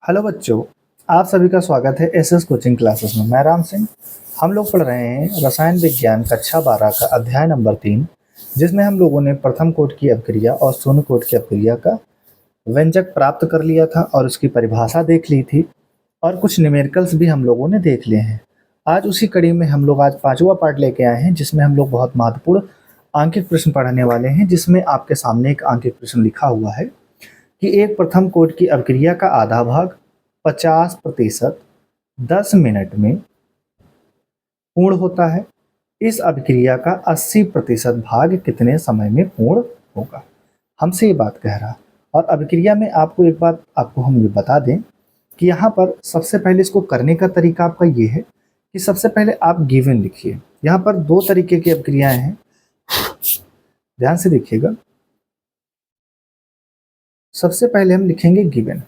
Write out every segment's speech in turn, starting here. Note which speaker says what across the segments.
Speaker 1: Hello बच्चों, आप सभी का स्वागत है एसएस कोचिंग क्लासेस में। मैं राम सिंह। हम लोग पढ़ रहे हैं रसायन विज्ञान कक्षा 12 का अध्याय नंबर 3, जिसमें हम लोगों ने प्रथम कोटि की अपक्रिया और शून्य कोटि की अपक्रिया का व्यंजक प्राप्त कर लिया था और उसकी परिभाषा देख ली थी और कुछ न्यूमेरिकल्स भी हम लोगों ने देख लिए हैं। आज उसी कड़ी में हम लोग आज 5वां पार्ट लेके आए हैं, जिसमें हम लोग बहुत महत्वपूर्ण आंकिक प्रश्न पढ़ने वाले हैं। जिसमें आपके सामने एक आंकिक प्रश्न लिखा हुआ है कि एक प्रथम कोटि की अपक्रिया का आधा भाग 50% 10 मिनट में पूर्ण होता है। इस अभिक्रिया का 80% भाग कितने समय में पूर्ण होगा। हमसे ये बात कह रहा। और अभिक्रिया में आपको एक बात आपको हम ये बता दें कि यहाँ पर सबसे पहले इसको करने का तरीका आपका ये है कि सबसे पहले आप गिवन लिखिए। यहाँ पर दो तरीके की अभिक्रियाएं हैं, ध्यान से देखिएगा। सबसे पहले हम लिखेंगे गिवन।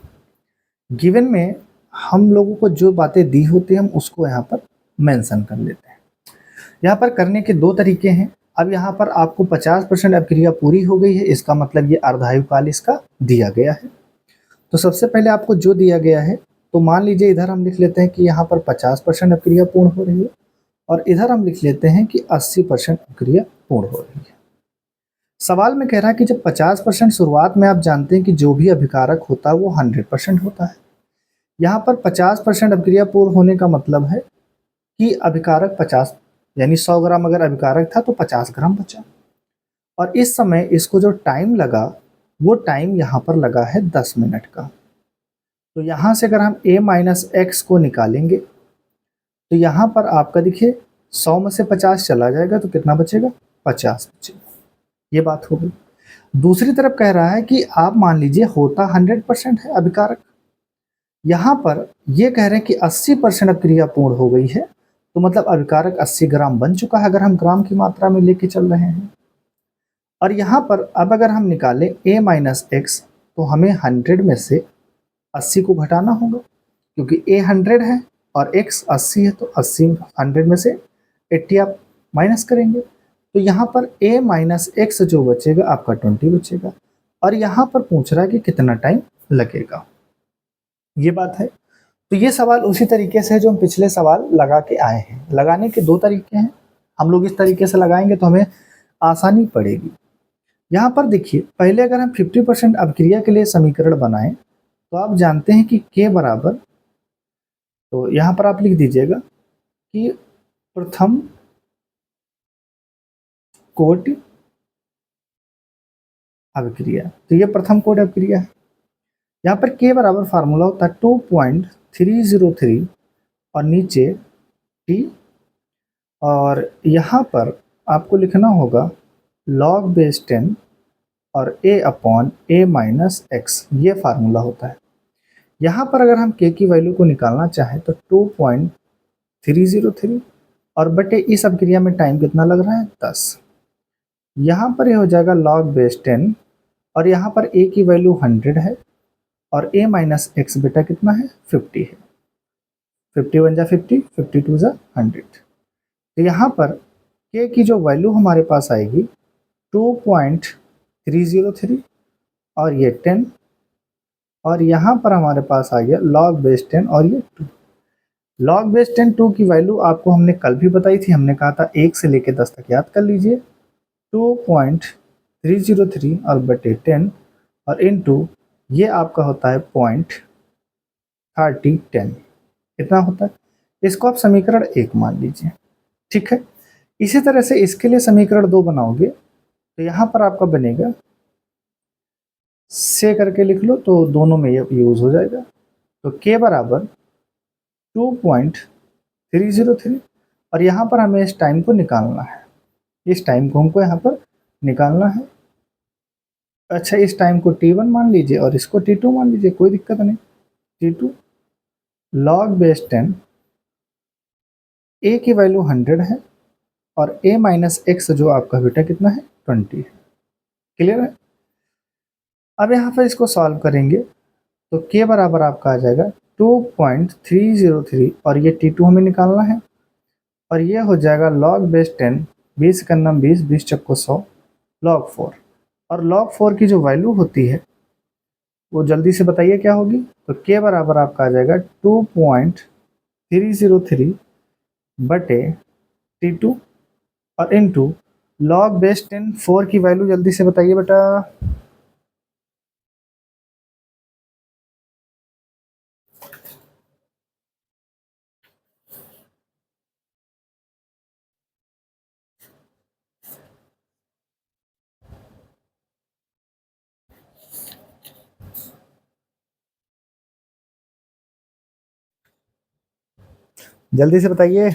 Speaker 1: गिवन में हम लोगों को जो बातें दी होती हैं हम उसको यहाँ पर मेंशन कर लेते हैं। यहाँ पर करने के दो तरीके हैं। अब यहाँ पर आपको 50% अभिक्रिया पूरी हो गई है, इसका मतलब ये अर्धायुकाल इसका दिया गया है। तो सबसे पहले आपको जो दिया गया है, तो मान लीजिए इधर हम लिख लेते हैं कि यहाँ पर 50% अभिक्रिया पूर्ण हो रही है और इधर हम लिख लेते हैं कि 80% अभिक्रिया पूर्ण हो रही है। सवाल में कह रहा है कि जब 50% शुरुआत में आप जानते हैं कि जो भी अभिकारक होता है वो 100% होता है। यहाँ पर 50% अभिक्रिया पूर्ण होने का मतलब है कि अभिकारक 50 यानी 100 ग्राम अगर अभिकारक था तो 50 ग्राम बचा। और इस समय इसको जो टाइम लगा वो टाइम यहाँ पर लगा है 10 मिनट का। तो यहाँ से अगर हम a माइनस एक्स को निकालेंगे तो यहाँ पर आपका देखिए 100 में से 50 चला जाएगा तो कितना बचेगा, 50 बचेगा। ये बात हो गई। दूसरी तरफ कह रहा है कि आप मान लीजिए होता 100% है अभिकारक। यहाँ पर ये कह रहे हैं कि 80% अभिक्रिया पूर्ण हो गई है, तो मतलब अभिकारक 80 ग्राम बन चुका है अगर हम ग्राम की मात्रा में लेके चल रहे हैं। और यहाँ पर अब अगर हम निकालें a माइनस एक्स तो हमें 100 में से 80 को घटाना होगा, क्योंकि a 100 है और x 80 है, तो 80 100 में से 80 आप माइनस करेंगे तो यहाँ पर a माइनस एक्स जो बचेगा आपका 20 बचेगा। और यहाँ पर पूछ रहा है कि कितना टाइम लगेगा। ये बात है। तो ये सवाल उसी तरीके से है जो हम पिछले सवाल लगा के आए हैं। लगाने के दो तरीके हैं। हम लोग इस तरीके से लगाएंगे तो हमें आसानी पड़ेगी। यहाँ पर देखिए, पहले अगर हम 50% अभिक्रिया के लिए समीकरण बनाएं तो आप जानते हैं कि k बराबर, तो यहाँ पर आप लिख दीजिएगा कि प्रथम कोटि अभिक्रिया। तो ये प्रथम कोटि अभिक्रिया है। यहाँ पर k बराबर फार्मूला होता है 2.303 और नीचे t, और यहाँ पर आपको लिखना होगा log बेस 10 और a upon a minus x, ये फार्मूला होता है। यहाँ पर अगर हम k की वैल्यू को निकालना चाहें तो 2.303 और बटे इस अभिक्रिया में टाइम कितना लग रहा है, 10। यहाँ पर ये हो जाएगा log बेस 10 और यहाँ पर a की वैल्यू 100 है और a माइनस एक्स बेटा कितना है, 50 है। 50 1 जा 50, 52 जा 100। तो यहाँ पर k की जो वैल्यू हमारे पास आएगी 2.303 और ये 10, और यहाँ पर हमारे पास आ गया log बेस 10 और ये 2। log बेस 10 2 की वैल्यू आपको हमने कल भी बताई थी। हमने कहा था 1 से लेकर 10 तक याद कर लीजिए। 2.303 और बटे 10 और इनटू ये आपका होता है 0.3010, इतना होता है। इसको आप समीकरण 1 मान लीजिए, ठीक है। इसी तरह से इसके लिए समीकरण 2 बनाओगे तो यहाँ पर आपका बनेगा, से करके लिख लो तो दोनों में ये यूज हो जाएगा। तो k बराबर 2.303 और यहाँ पर हमें इस टाइम को निकालना है। इस टाइम को हमको यहाँ पर निकालना है। अच्छा, इस टाइम को t1 मान लीजिए और इसको t2 मान लीजिए, कोई दिक्कत नहीं। t2 log बेस 10, a की वैल्यू 100 है और a माइनस एक्स जो आपका बेटा कितना है, 20 है। क्लियर है। अब यहाँ पर इसको सॉल्व करेंगे तो k बराबर आपका आ जाएगा 2.303 और ये t2 हमें निकालना है और ये हो जाएगा log बेस 10, 20 का नाम 20, 20 चक्को 100, log 4। और log 4 की जो वैल्यू होती है वो जल्दी से बताइए क्या होगी, तो के बराबर आपका आ जाएगा 2.303 बटे T2 और इनटू लॉग बेस 10। 4 की वैल्यू जल्दी से बताइए बेटा। जल्दी से बताइए।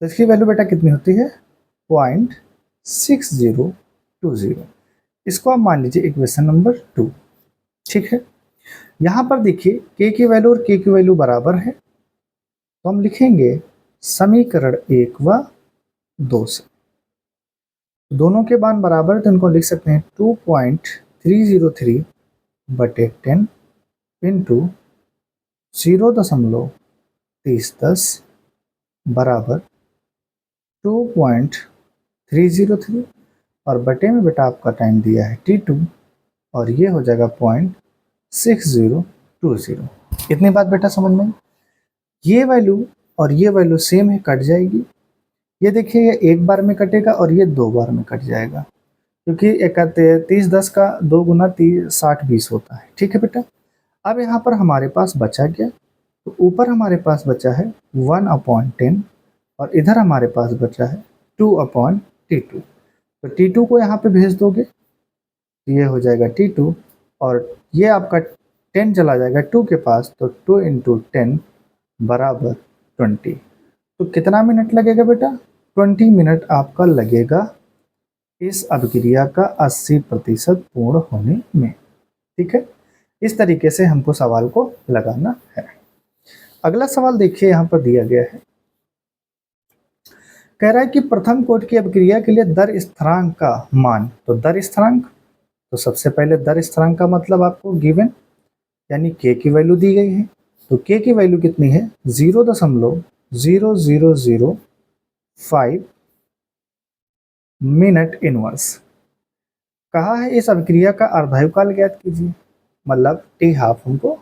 Speaker 1: तो इसकी वैल्यू बेटा कितनी होती है? 0.6020। इसको आप मान लीजिए इक्वेशन नंबर 2। ठीक है, यहाँ पर देखिए के की वैल्यू और के की वैल्यू बराबर है, तो हम लिखेंगे समीकरण 1 व 2 से दोनों के मान बराबर, तो इनको लिख सकते हैं 2.303 बटे 10 इंटू 0.3010 बराबर 2.303 और बटे में बेटा आपका टाइम दिया है T2 और ये हो जाएगा 0.6020। इतनी बात बेटा समझ में? ये वैल्यू और ये वैल्यू सेम है, कट जाएगी। ये देखिए ये एक बार में कटेगा और ये 2 बार में कट जाएगा, क्योंकि 30 10 का 2 गुना 60 20 होता है। ठीक है बेटा, अब यहाँ पर हमारे पास बचा क्या? तो ऊपर हमारे पास बचा है 1/10 और इधर हमारे पास बचा है 2/T2। तो T2 को यहाँ पे भेज दोगे, ये हो जाएगा T2 और ये आपका 10 चला जाएगा 2 के पास, तो 2 × 10 बराबर 20। तो कितना मिनट लगेगा बेटा? 20 मिनट आपका लगेगा इस अभिक्रिया का 80% पूर्ण होने में। ठीक है, इस तरीके से हमको सवाल को लगाना है। अगला सवाल देखिए, यहाँ पर दिया गया है, कह रहा है कि प्रथम कोटि की अभिक्रिया के लिए दर स्थिरांक का मान। तो दर स्थिरांक, तो सबसे पहले दर स्थिरांक का मतलब आपको गिवन यानी के की वैल्यू दी गई है। तो के की वैल्यू कितनी है? 0.0005 मिनट इनवर्स। कहा है इस अभिक्रिया का अर्धायुकाल ज्ञात कीजिए, मतलब टी हाफ हमको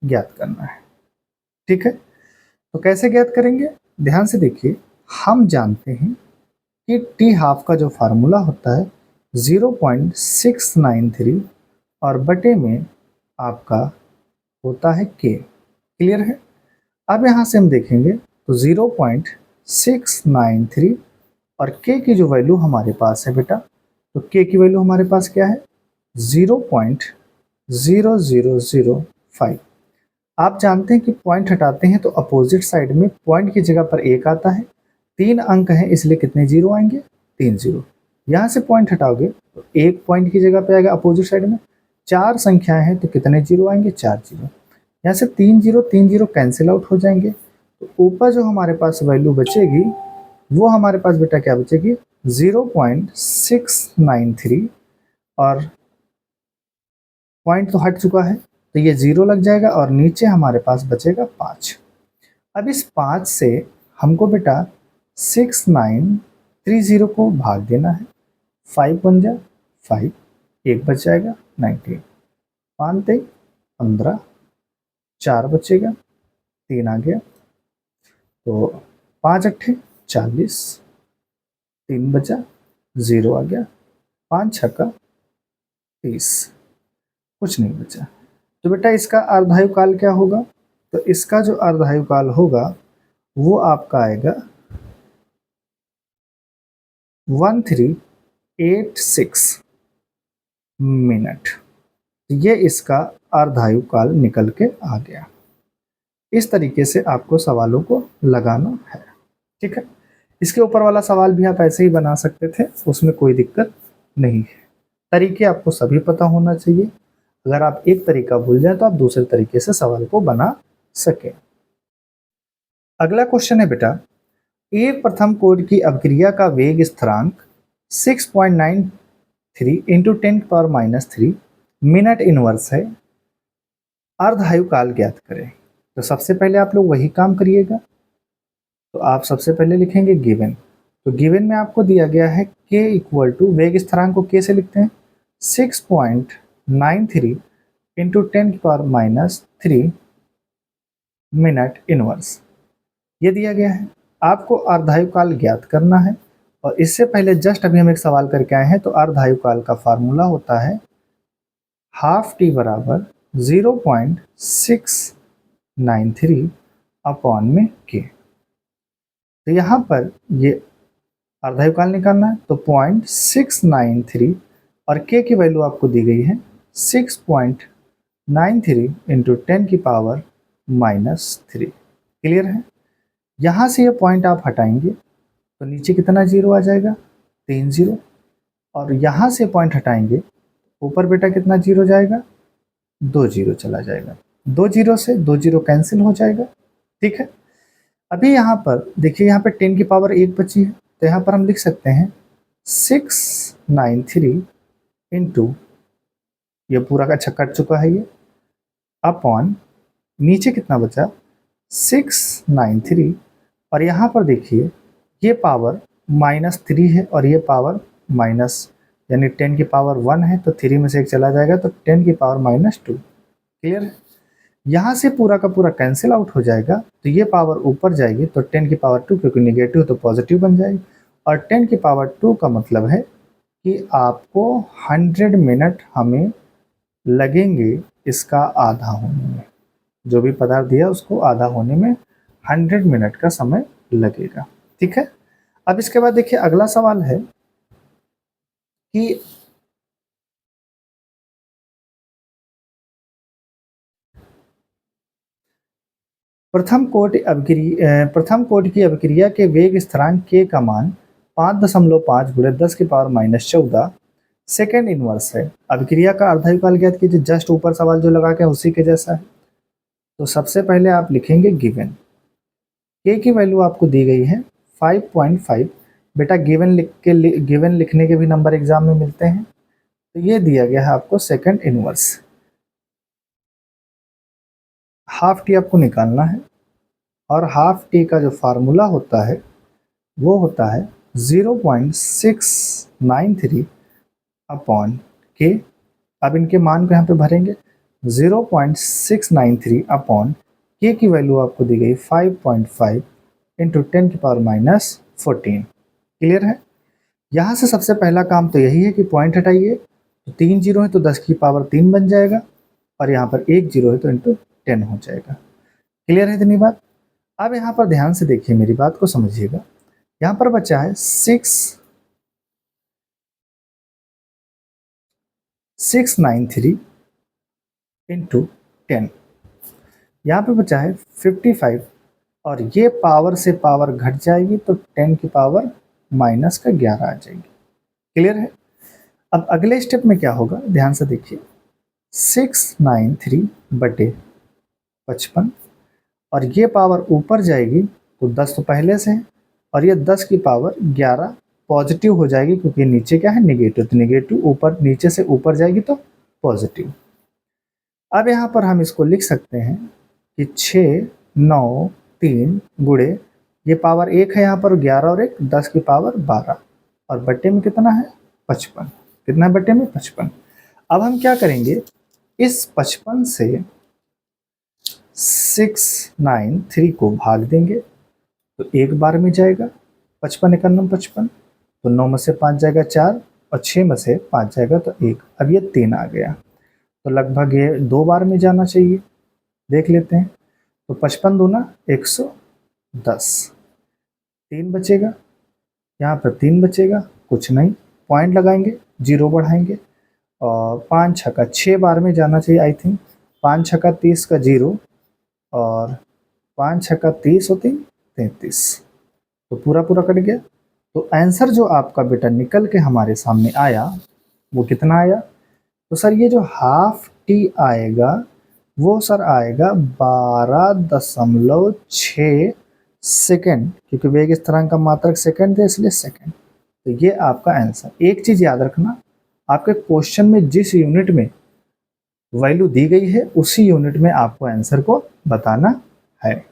Speaker 1: ज्ञात करना है। ठीक है, तो कैसे ज्ञात करेंगे? ध्यान से देखिए, हम जानते हैं कि टी हाफ का जो फार्मूला होता है 0.693 और बटे में आपका होता है के। क्लियर है? अब यहाँ से हम देखेंगे तो 0.693 और के की जो वैल्यू हमारे पास है बेटा, तो के की वैल्यू हमारे पास क्या है? 0.0005। आप जानते हैं कि पॉइंट हटाते हैं तो अपोजिट साइड में पॉइंट की जगह पर 1 आता है। 3 अंक हैं इसलिए कितने जीरो आएंगे? 3 जीरो। यहाँ से पॉइंट हटाओगे तो 1 पॉइंट की जगह पे आएगा अपोजिट साइड में। 4 संख्याएं हैं तो कितने जीरो आएंगे? 4 जीरो। यहाँ से 3 जीरो कैंसिल आउट हो जाएंगे, तो ऊपर जो हमारे पास वैल्यू बचेगी वो हमारे पास बेटा क्या बचेगी? 0.693 और पॉइंट तो हट चुका है तो ये 0 लग जाएगा और नीचे हमारे पास बचेगा 5। अब इस 5 से हमको बेटा 6930 को भाग देना है। 5 बन जाए 5, 1 बच जाएगा 19, 5 3 15, 4 बचेगा, 3 आ गया, तो 5 8 40, 3 बचा, 0 आ गया, 5 6 30, कुछ नहीं बचा। तो बेटा इसका अर्धायुकाल क्या होगा? तो इसका जो अर्धायुकाल होगा वो आपका आएगा 1386 मिनट। ये इसका अर्धायुकाल निकल के आ गया। इस तरीके से आपको सवालों को लगाना है। ठीक है, इसके ऊपर वाला सवाल भी आप ऐसे ही बना सकते थे, उसमें कोई दिक्कत नहीं है। तरीके आपको सभी पता होना चाहिए, अगर आप एक तरीका भूल जाए तो आप दूसरे तरीके से सवाल को बना सके। अगला क्वेश्चन है बेटा, एक प्रथम कोटि की अभिक्रिया का वेग स्थिरांक 6.93 × 10⁻³ मिनट इनवर्स है। अर्धआयुकाल ज्ञात करें। तो सबसे पहले आप लोग वही काम करिएगा। तो आप सबसे पहले लिखेंगे गिवन। तो गिवन में आपको दिया गया है k इक्वल टू, वेग स्थिरांक को k से लिखते हैं, 6.93 इंटू 10⁻³ मिनट इनवर्स, ये दिया गया है। आपको अर्धआयुकाल ज्ञात करना है। और इससे पहले जस्ट अभी हम एक सवाल करके आए हैं। तो अर्धआयुकाल का फार्मूला होता है हाफ टी बराबर 0.693 अपॉन में k। तो यहाँ पर ये अर्धआयुकाल निकालना है। तो 0.693 और k की वैल्यू आपको दी गई है 6.93 इंटू 10⁻³ क्लियर है। यहाँ से ये पॉइंट आप हटाएंगे तो नीचे कितना जीरो आ जाएगा, 3 जीरो। और यहाँ से पॉइंट हटाएंगे ऊपर बेटा कितना जीरो जाएगा, 2 जीरो चला जाएगा। 2 जीरो से 2 जीरो कैंसिल हो जाएगा। ठीक है। अभी यहाँ पर देखिए, यहाँ पे 10⁻1 बची है। तो यहाँ पर हम लिख सकते हैं 693 इंटू, ये पूरा का कट चुका है ये, अपॉन नीचे कितना बचा 693। और यहाँ पर देखिए ये पावर -3 है और ये पावर माइनस, यानी 10⁻1 है तो 3 में से 1 चला जाएगा तो 10⁻2 क्लियर है। यहाँ से पूरा का पूरा कैंसिल आउट हो जाएगा। तो ये पावर ऊपर जाएगी तो 10⁻2, क्योंकि निगेटिव तो पॉजिटिव बन जाएगी। और 10⁻2 का मतलब है कि आपको 100 मिनट हमें लगेंगे इसका आधा होने में। जो भी पदार्थ दिया उसको आधा होने में 100 मिनट का समय लगेगा। ठीक है। अब इसके बाद देखिए अगला सवाल है कि प्रथम कोटि की अभिक्रिया के वेग स्थिरांक k का मान 5.5 गुणे 10⁻14 सेकेंड इनवर्स है। अभिक्रिया का अर्धआयुकाल ज्ञात कीजिए। जस्ट ऊपर सवाल जो लगा के उसी के जैसा है। तो सबसे पहले आप लिखेंगे गिवन। k की वैल्यू आपको दी गई है 5.5। बेटा गिवन लिखने के भी नंबर एग्जाम में मिलते हैं। तो ये दिया गया है आपको सेकंड इनवर्स। हाफ टी आपको निकालना है और हाफ टी का जो फार्मूला होता है वो होता है 0.693 अपॉन के। अब इनके मान को यहाँ पे भरेंगे। 0.693 अपॉन के की वैल्यू आपको दी गई 5.5 इंटू 10⁻14 क्लियर है। यहाँ से सबसे पहला काम तो यही है कि पॉइंट हटाइए। तो 3 जीरो है तो 10⁻3 बन जाएगा और यहाँ पर 1 जीरो है तो इंटू 10 हो जाएगा। क्लियर है इतनी बात। अब यहाँ पर ध्यान से देखिए, मेरी बात को समझिएगा। यहाँ पर बचा है 693 इंटू 10, यहाँ पे बचा है 55 और ये पावर से पावर घट जाएगी तो 10⁻11 आ जाएगी। क्लियर है। अब अगले स्टेप में क्या होगा, ध्यान से देखिए। 693 बटे 55 और ये पावर ऊपर जाएगी तो 10 तो पहले से है और ये 10⁻11 पॉजिटिव हो जाएगी, क्योंकि नीचे क्या है निगेटिव। तो निगेटिव ऊपर, नीचे से ऊपर जाएगी तो पॉजिटिव। अब यहाँ पर हम इसको लिख सकते हैं कि 6, 9, 3 गुणे, ये पावर 1 है यहाँ पर, 11 और 1 10⁻12 और बट्टे में कितना है 55। कितना है बट्टे में 55। अब हम क्या करेंगे, इस 55 से 693 को भाग देंगे तो एक बार में जाएगा। 55 एकानम 55, तो 9 में से 5 जाएगा 4 और 6 में से 5 जाएगा तो 1। अब ये 3 आ गया तो लगभग ये 2 बार में जाना चाहिए। देख लेते हैं। तो 55 दूना 110, 3 बचेगा, यहाँ पर 3 बचेगा, कुछ नहीं, पॉइंट लगाएंगे, 0 बढ़ाएंगे और 5 छक्का 6 बार में जाना चाहिए आई थिंक। 5 छक्का 30 का 0 और 5 छक्का 30 होती 33, तो पूरा पूरा कट गया। तो आंसर जो आपका बेटा निकल के हमारे सामने आया वो कितना आया, तो सर ये जो हाफ टी आएगा वो सर आएगा 12.6 सेकेंड, क्योंकि वेग स्थिरांक का मात्रक सेकेंड थे इसलिए सेकेंड। तो ये आपका आंसर। एक चीज़ याद रखना, आपके क्वेश्चन में जिस यूनिट में वैल्यू दी गई है उसी यूनिट में आपको आंसर को बताना है।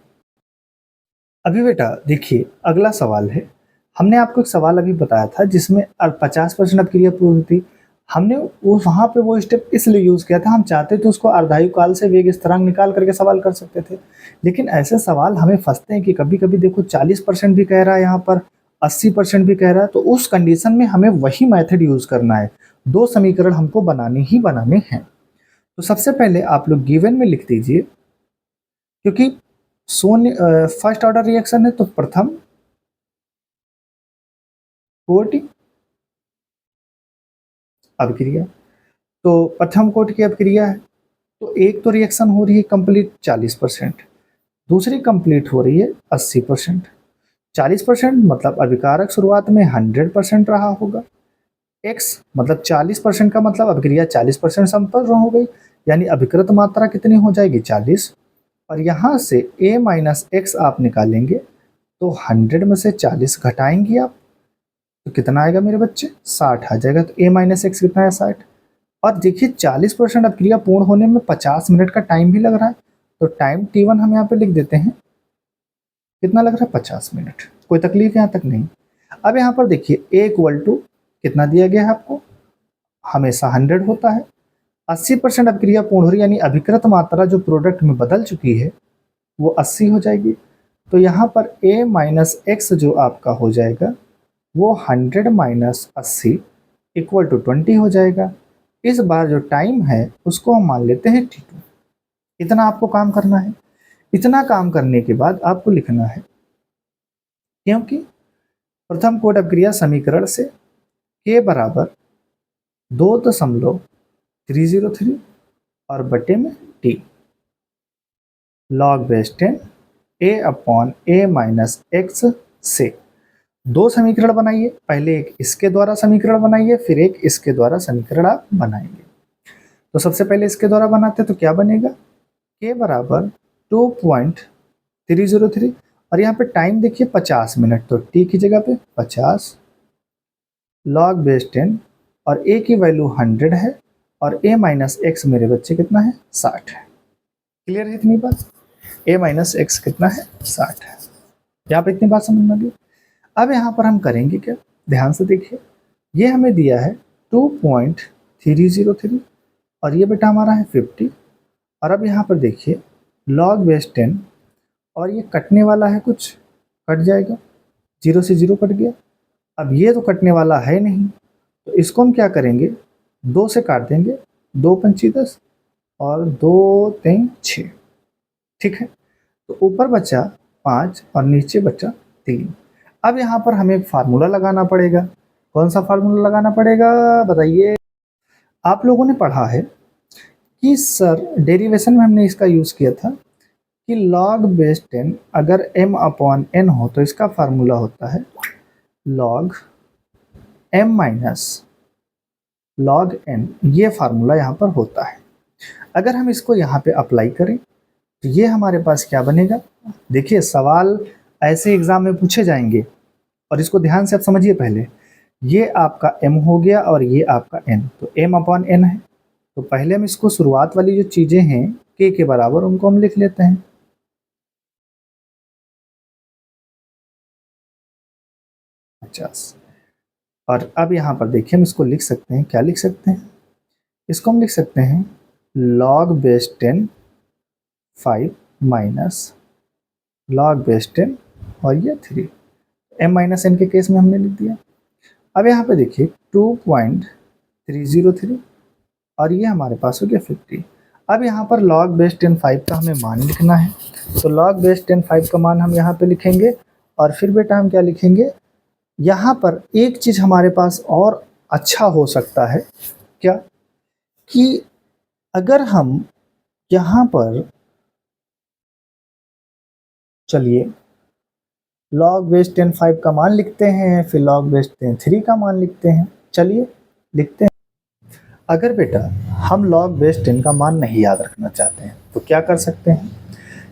Speaker 1: अभी बेटा देखिए अगला सवाल है, हमने आपको एक सवाल अभी बताया था जिसमें 50% अपक्रिया पूर्व थी। हमने वो वहाँ पे वो स्टेप इसलिए यूज़ किया था, हम चाहते थे उसको अर्धायु काल से वेग स्थिरांक निकाल करके सवाल कर सकते थे। लेकिन ऐसे सवाल हमें फंसते हैं कि कभी कभी देखो 40% भी कह रहा है यहाँ पर, 80% भी कह रहा है, तो उस कंडीशन में हमें वही मेथड यूज़ करना है। दो समीकरण हमको बनाने ही बनाने हैं। तो सबसे पहले आप लोग गिवन में लिख दीजिए, क्योंकि शून्य फर्स्ट ऑर्डर रिएक्शन है तो प्रथम कोटि अभिक्रिया, तो प्रथम कोटि की अभिक्रिया है, तो एक तो रिएक्शन हो रही है कंप्लीट 40%, दूसरी कंप्लीट हो रही है 80%। 40% मतलब अभिकारक शुरुआत में 100% रहा होगा, x मतलब 40% का मतलब अभिक्रिया 40% संपन्न हो गई, यानी अभिकृत मात्रा कितनी हो जाएगी 40, और यहाँ से a माइनस एक्स आप निकालेंगे तो 100 में से 40 घटाएंगे आप तो कितना आएगा मेरे बच्चे 60 आ जाएगा। तो a माइनस एक्स कितना है 60। और देखिए 40% अभिक्रिया पूर्ण होने में 50 मिनट का टाइम भी लग रहा है, तो टाइम t1 हम यहाँ पे लिख देते हैं, कितना लग रहा है 50 मिनट। कोई तकलीफ यहाँ तक नहीं। अब यहाँ पर देखिए a इक्वल टू कितना दिया गया है आपको, हमेशा 100 होता है। 80% अभिक्रिया पूर्ण हो रही है, यानी अभिकृत मात्रा जो प्रोडक्ट में बदल चुकी है वो 80 हो जाएगी। तो यहाँ पर a माइनस एक्स जो आपका हो जाएगा वो 100 माइनस 80 इक्वल टू 20 हो जाएगा। इस बार जो टाइम है उसको हम मान लेते हैं t2। इतना आपको काम करना है। इतना काम करने के बाद आपको लिखना है, क्योंकि प्रथम कोट अभिक्रिया समीकरण से k बराबर 2.303 और बटे में t log base 10 a upon a minus x से दो समीकरण बनाइए। पहले एक इसके द्वारा समीकरण बनाइए, फिर एक इसके द्वारा समीकरण आप बनाएंगे। तो सबसे पहले इसके द्वारा बनाते हैं तो क्या बनेगा, k बराबर 2.303 और यहाँ पे टाइम देखिए 50 मिनट, तो t की जगह पे 50 लॉग बेस 10 और a की वैल्यू 100 है और a माइनस एक्स मेरे बच्चे कितना है 60 है। क्लियर है इतनी बात, a माइनस एक्स कितना है 60 है। यहाँ पे इतनी बात समझ में आ गई। अब यहाँ पर हम करेंगे क्या, ध्यान से देखिए, ये हमें दिया है 2.303 और ये बेटा हमारा है 50। और अब यहाँ पर देखिए लॉग बेस 10 और ये कटने वाला है, कुछ कट जाएगा, 0 से 0 कट गया। अब ये तो कटने वाला है नहीं, तो इसको हम क्या करेंगे 2 से काट देंगे, 2 पंची 10 और 2 3 6, ठीक है। तो ऊपर बचा 5 और नीचे बचा 3। अब यहाँ पर हमें एक फार्मूला लगाना पड़ेगा। कौन सा फार्मूला लगाना पड़ेगा बताइए। आप लोगों ने पढ़ा है कि सर डेरिवेशन में हमने इसका यूज़ किया था कि log बेस 10 अगर m अपॉन n हो तो इसका फार्मूला होता है log m minus log n, ये फार्मूला यहाँ पर होता है। अगर हम इसको यहाँ पे अप्लाई करें तो ये हमारे पास क्या बनेगा, देखिए सवाल ऐसे एग्जाम में पूछे जाएंगे और इसको ध्यान से आप समझिए। पहले ये आपका m हो गया और ये आपका n, तो m अपॉन n है। तो पहले हम इसको शुरुआत वाली जो चीज़ें हैं k के बराबर उनको हम लिख लेते हैं, 50। और अब यहाँ पर देखिए हम इसको लिख सकते हैं, क्या लिख सकते हैं, इसको हम लिख सकते हैं log base 10 5 minus log base 10 और ये 3, m माइनस n के केस में हमने लिख दिया। अब यहाँ पे देखिए 2.303 और ये हमारे पास हो गया 50। अब यहाँ पर log बेस 10 5 का हमें मान लिखना है, तो log बेस 10 5 का मान हम यहाँ पे लिखेंगे। और फिर बेटा हम क्या लिखेंगे, यहाँ पर एक चीज़ हमारे पास और अच्छा हो सकता है क्या, कि अगर हम यहाँ पर चलिए log बेस 10 5 का मान लिखते हैं, फिर log बेस 10 3 का मान लिखते हैं। चलिए लिखते हैं। अगर बेटा हम log बेस 10 का मान नहीं याद रखना चाहते हैं तो क्या कर सकते हैं,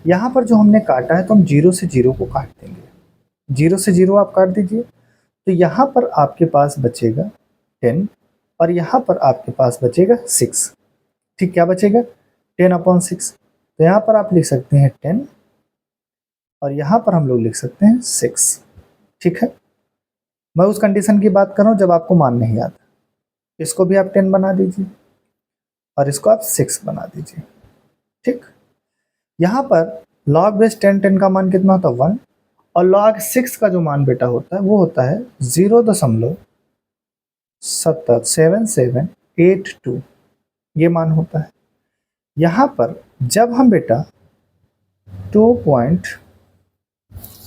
Speaker 1: यहाँ पर जो हमने काटा है तो हम 0 से 0 को काट देंगे, 0 से 0 आप काट दीजिए। तो यहाँ पर आपके पास बचेगा 10 और यहाँ पर आपके पास बचेगा 6, ठीक, क्या बचेगा 10/6। तो यहाँ पर आप लिख सकते हैं 10 और यहाँ पर हम लोग लिख सकते हैं 6। ठीक है, मैं उस कंडीशन की बात कर रहा हूँ जब आपको मान नहीं आता। इसको भी आप 10 बना दीजिए और इसको आप 6 बना दीजिए। ठीक, यहाँ पर log बेस 10 का मान कितना होता है 1 और log 6 का जो मान बेटा होता है वो होता है 0.7782 ये मान होता है। यहाँ पर जब हम बेटा 2 पॉइंट,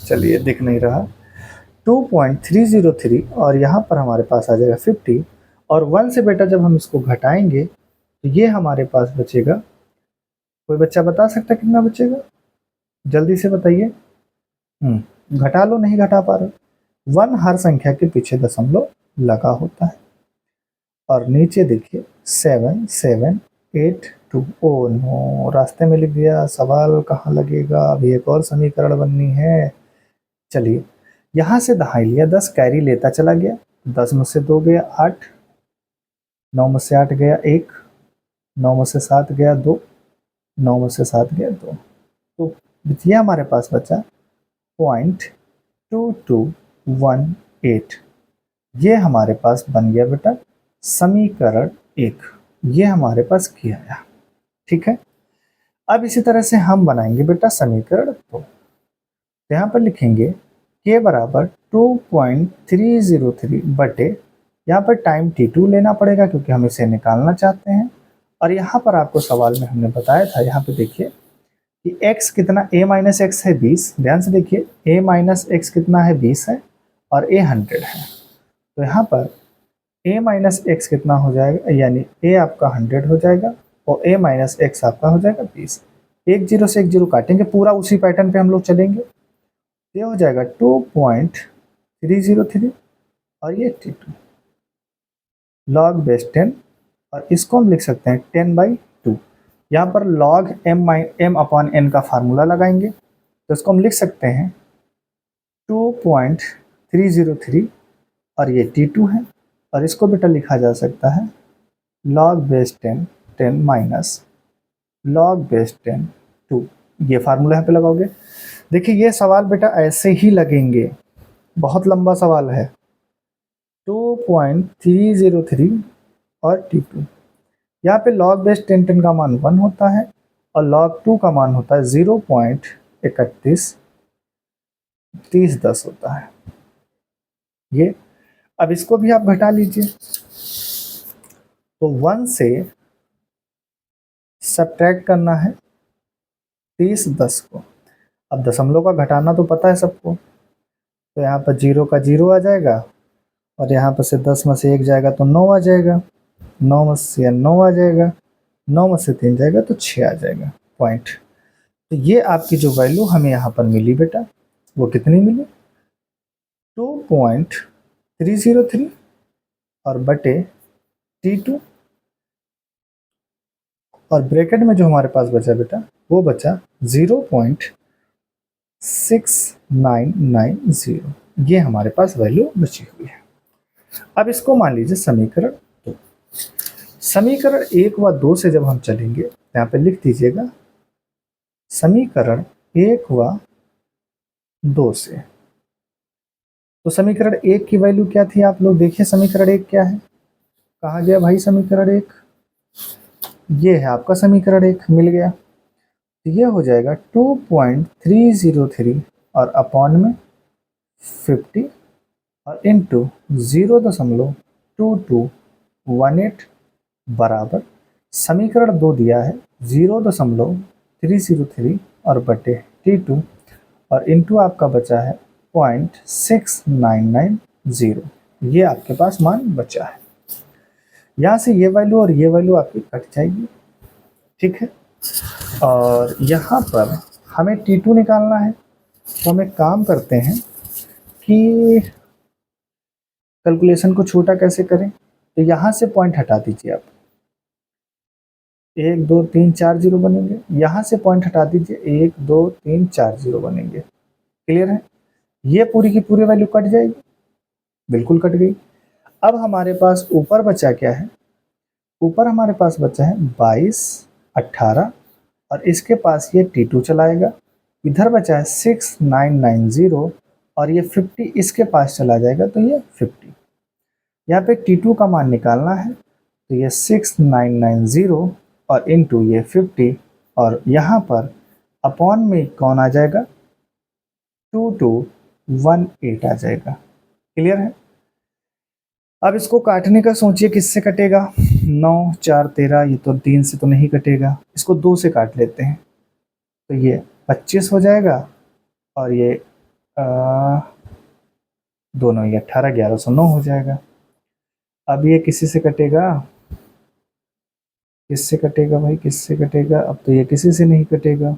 Speaker 1: चलिए दिख नहीं रहा, 2.303 और यहाँ पर हमारे पास आ जाएगा 50 और 1 से बेटा जब हम इसको घटाएंगे तो ये हमारे पास बचेगा, कोई बच्चा बता सकता है कितना बचेगा? जल्दी से बताइए। घटा लो, नहीं घटा पा रहे। 1 हर संख्या के पीछे दशमलव लगा होता है और नीचे देखिए 7782। ओ नो, रास्ते में लिख दिया, सवाल कहाँ लगेगा? अभी एक और समीकरण बननी है। चलिए, यहाँ से दहाई लिया 10, कैरी लेता चला गया, 10 में से 2 गया 8, 9 में से 8 गया 1, 9 में से 7 गया 2, 9 में से 7 गया 2। तो ये हमारे पास बचा 0.2218। ये हमारे पास बन गया बेटा समीकरण 1। ये हमारे पास किया गया। ठीक है, अब इसी तरह से हम बनाएंगे बेटा समीकरण 2। तो यहाँ पर लिखेंगे k बराबर 2.303 बटे, यहाँ पर टाइम t2 लेना पड़ेगा क्योंकि हम इसे निकालना चाहते हैं। और यहाँ पर आपको सवाल में हमने बताया था, यहाँ पे देखिए कि x कितना, a माइनस एक्स है 20। ध्यान से देखिए, a माइनस एक्स कितना है 20 है और a 100 है। तो यहाँ पर a माइनस एक्स कितना हो जाएगा, यानी a आपका 100 हो जाएगा और a माइनस एक्स आपका हो जाएगा 20। एक जीरो से एक जीरो काटेंगे, पूरा उसी पैटर्न पे हम लोग चलेंगे। ये हो जाएगा 2.303 और ये t2 log बेस 10 और इसको हम लिख सकते हैं 10/2। यहाँ पर log m/n का फार्मूला लगाएंगे तो इसको हम लिख सकते हैं 2.303 और ये t2 है और इसको बेटा लिखा जा सकता है log base 10 minus log base 2। ये फार्मूला यहाँ पे लगाओगे। देखिए ये सवाल बेटा ऐसे ही लगेंगे, बहुत लंबा सवाल है। 2.303 और t2, यहाँ पे log बेस 10 का मान 1 होता है और log 2 का मान होता है 0.313010 होता है। ये अब इसको भी आप घटा लीजिए, तो 1 से सब्ट्रैक्ट करना है 3010 को। अब दशमलव का घटाना तो पता है सबको, तो यहाँ पर 0 का 0 आ जाएगा और यहाँ पर से 10 में से 1 जाएगा तो 9 आ जाएगा, 9 में से 9 आ जाएगा, 9 में से 3 जाएगा तो 6 आ जाएगा पॉइंट। तो ये आपकी जो वैल्यू हमें यहाँ पर मिली बेटा, वो कितनी मिली 2.303 और बटे t2 और ब्रैकेट में जो हमारे पास बचा बेटा वो बचा 0.6990। ये हमारे पास वैल्यू बची हुई है। अब इसको मान लीजिए समीकरण 2। समीकरण 1 व 2 से जब हम चलेंगे, यहाँ पे लिख दीजिएगा समीकरण 1 व 2 से। तो समीकरण 1 की वैल्यू क्या थी, आप लोग देखिए समीकरण 1 क्या है, कहाँ गया भाई समीकरण 1? ये है आपका समीकरण 1, मिल गया। तो ये हो जाएगा 2.303 और अपॉन में 50 और इंटू 0.2218 बराबर समीकरण 2 दिया है 0.303 और बटे t2 और इंटू आपका बचा है 0.6990। ये आपके पास मान बचा है। यहाँ से ये वैल्यू और ये वैल्यू आपकी कट जाएगी। ठीक है, और यहाँ पर हमें t2 निकालना है, तो हम एक काम करते हैं कि कैलकुलेशन को छोटा कैसे करें। तो यहाँ से पॉइंट हटा दीजिए आप, 1 2 3 4 जीरो बनेंगे। यहाँ से पॉइंट हटा दीजिए, 1 2 3 4 जीरो बनेंगे। क्लियर है? ये पूरी की पूरी वैल्यू कट जाएगी, बिल्कुल कट गई। अब हमारे पास ऊपर बचा क्या है, ऊपर हमारे पास बचा है 22, 18 और इसके पास ये T2 चलाएगा। इधर बचा है 6990 और ये 50 इसके पास चला जाएगा तो ये 50। यहाँ पे T2 का मान निकालना है तो ये 6990 और इनटू ये 50 और यहाँ पर अपॉन में कौन आ जाएगा, 2218 आ जाएगा। क्लियर है। अब इसको काटने का सोचिए किससे कटेगा, 9 4 13, ये तो 3 से तो नहीं कटेगा, इसको 2 से काट लेते हैं तो ये 25 हो जाएगा और ये दोनों ये 18 1109 हो जाएगा। अब ये किसी से कटेगा, किससे कटेगा भाई, किससे कटेगा, अब तो ये किसी से नहीं कटेगा।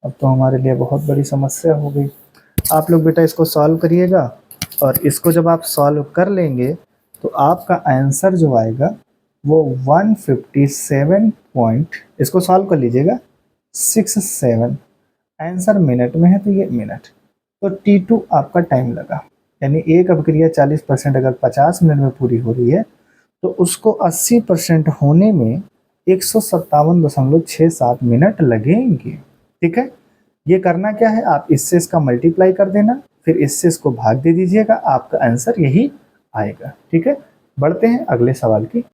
Speaker 1: अब तो हमारे लिए बहुत बड़ी समस्या हो गई। आप लोग बेटा इसको सॉल्व करिएगा और इसको जब आप सॉल्व कर लेंगे तो आपका आंसर जो आएगा वो 157 पॉइंट, इसको सॉल्व कर लीजिएगा, 67 आंसर मिनट में है तो ये मिनट। तो T2 आपका टाइम लगा, यानी एक अभिक्रिया 40% अगर 50 मिनट में पूरी हो रही है तो उसको 80% होने में 157.67 मिनट लगेंगे। ठीक है। ये करना क्या है, आप इससे इसका मल्टीप्लाई कर देना, फिर इससे इसको भाग दे दीजिएगा, आपका आंसर यही आएगा। ठीक है। बढ़ते हैं अगले सवाल की